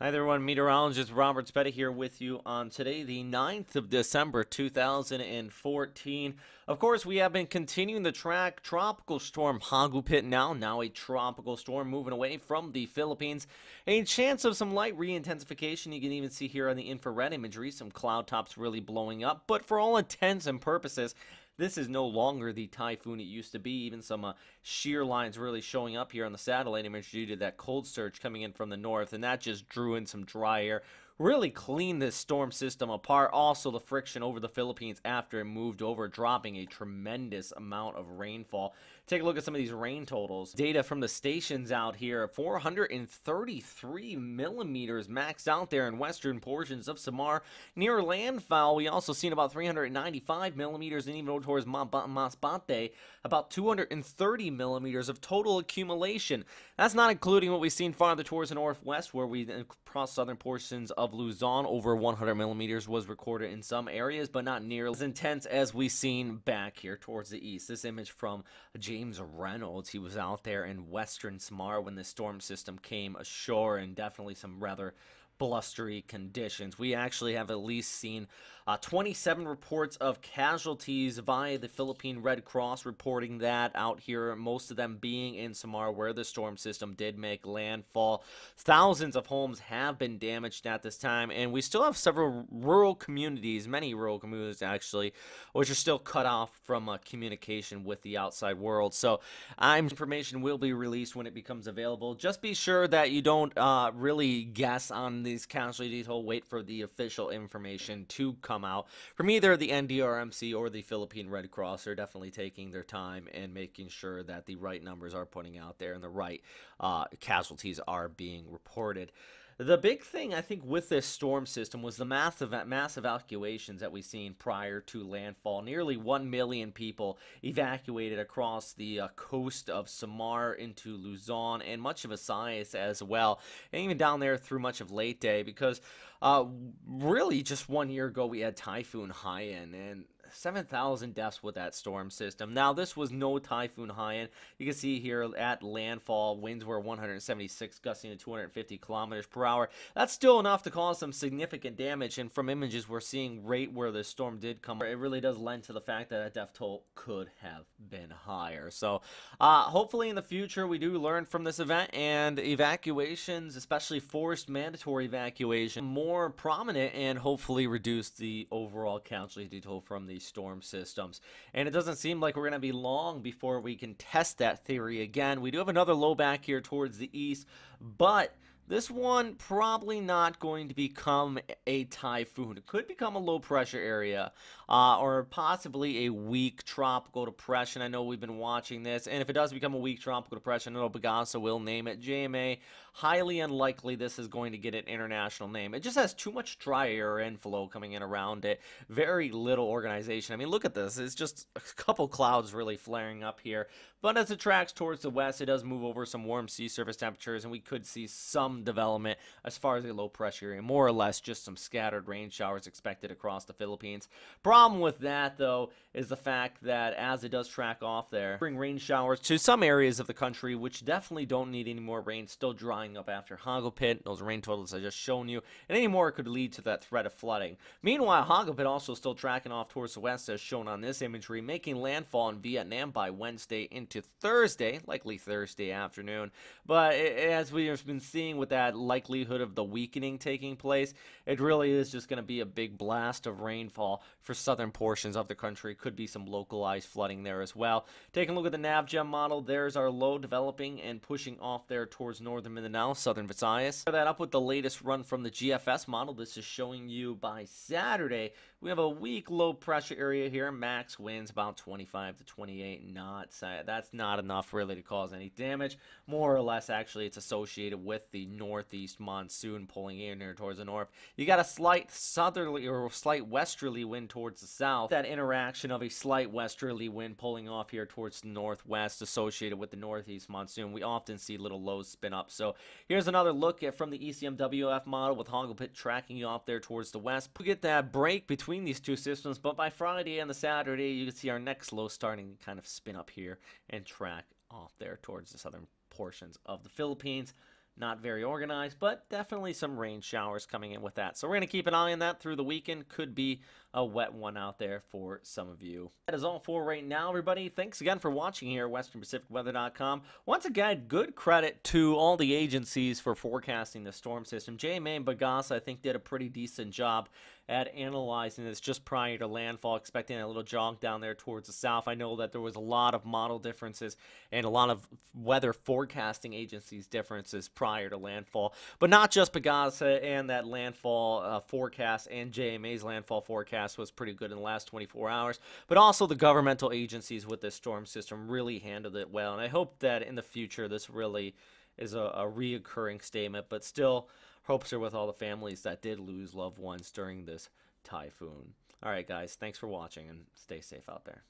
Hi there, everyone. Meteorologist Robert Spetta here with you on today, the 9th of December, 2014. Of course, we have been continuing the track Tropical Storm Hagupit now a tropical storm moving away from the Philippines. A chance of some light re-intensification. You can even see here on the infrared imagery some cloud tops really blowing up. But for all intents and purposes, this is no longer the typhoon it used to be. Even some shear lines really showing up here on the satellite image due to that cold surge coming in from the north, and that just drew in some dry air. Really cleaned this storm system apart. Also, the friction over the Philippines after it moved over, dropping a tremendous amount of rainfall. Take a look at some of these rain totals. Data from the stations out here: 433 millimeters maxed out there in western portions of Samar. Near landfall, we also seen about 395 millimeters, and even towards Masbate, about 230 millimeters of total accumulation. That's not including what we've seen farther towards the northwest, where we across southern portions of Luzon, over 100 millimeters was recorded in some areas, but not nearly as intense as we've seen back here towards the east. This image from James Reynolds. He was out there in western Samar when the storm system came ashore, and definitely some rather blustery conditions. We actually have at least seen 27 reports of casualties via the Philippine Red Cross reporting that out here, most of them being in Samar where the storm system did make landfall. Thousands of homes have been damaged at this time, and we still have several rural communities, many rural communities actually, which are still cut off from communication with the outside world. So information will be released when it becomes available. Just be sure that you don't really guess on these casualties. Wait for the official information to come out from either the NDRMC or the Philippine Red Cross. They're definitely taking their time and making sure that the right numbers are putting out there and the right casualties are being reported. The big thing, I think, with this storm system was the mass evacuations that we've seen prior to landfall. Nearly 1 million people evacuated across the coast of Samar into Luzon and much of Visayas as well, and even down there through much of Leyte, because really just 1 year ago we had Typhoon Haiyan, and 7,000 deaths with that storm system. Now, this was no Typhoon Haiyan. You can see here at landfall, winds were 176, gusting to 250 kilometers per hour. That's still enough to cause some significant damage, and from images we're seeing right where the storm did come, it really does lend to the fact that a death toll could have been higher. So, hopefully in the future we do learn from this event, and evacuations, especially forced mandatory evacuation, more prominent, and hopefully reduce the overall casualty toll from these storm systems. And it doesn't seem like we're going to be long before we can test that theory again. We do have another low back here towards the east, but this one probably not going to become a typhoon. It could become a low pressure area, or possibly a weak tropical depression. I know we've been watching this, and if it does become a weak tropical depression, I know Bagasa will name it JMA. Highly unlikely this is going to get an international name. It just has too much dry air inflow coming in around it. Very little organization. I mean, look at this. It's just a couple clouds really flaring up here. But as it tracks towards the west, it does move over some warm sea surface temperatures, and we could see some development as far as a low pressure area. More or less just some scattered rain showers expected across the Philippines. Problem with that, though, is the fact that as it does track off there, bring rain showers to some areas of the country, which definitely don't need any more rain, still drying up after Hagupit, those rain totals I just shown you, and any more could lead to that threat of flooding. Meanwhile, Hagupit also still tracking off towards the west as shown on this imagery, making landfall in Vietnam by Wednesday into Thursday, likely Thursday afternoon. But as we've been seeing with that likelihood of the weakening taking place, it really is just going to be a big blast of rainfall for southern portions of the country. Could be some localized flooding there as well. Taking a look at the NavGem model, there's our low developing and pushing off there towards northern Mindanao, southern Visayas. That up with the latest run from the GFS model. This is showing you by Saturday we have a weak low pressure area here. Max winds about 25 to 28 knots. That's not enough really to cause any damage. More or less, actually, it's associated with the northeast monsoon pulling in here towards the north. You got a slight southerly or slight westerly wind towards the south. That interaction of a slight westerly wind pulling off here towards the northwest associated with the northeast monsoon. We often see little lows spin up. So here's another look at from the ECMWF model with Hagupit tracking you off there towards the west. We get that break between these two systems, but by Friday and the Saturday, you can see our next low starting to kind of spin up here and track off there towards the southern portions of the Philippines. Not very organized, but definitely some rain showers coming in with that. So we're going to keep an eye on that through the weekend. Could be a wet one out there for some of you. That is all for right now, everybody. Thanks again for watching here at westernpacificweather.com. Once again, good credit to all the agencies for forecasting the storm system. JMA and Bagasa, I think, did a pretty decent job at analyzing this just prior to landfall, expecting a little jog down there towards the south. I know that there was a lot of model differences and a lot of weather forecasting agencies differences prior to landfall, but not just Bagasa and that landfall forecast, and JMA's landfall forecast was pretty good in the last 24 hours, but also the governmental agencies with this storm system really handled it well, and I hope that in the future this really is a reoccurring statement, but still hopes are with all the families that did lose loved ones during this typhoon. All right, guys, thanks for watching and stay safe out there.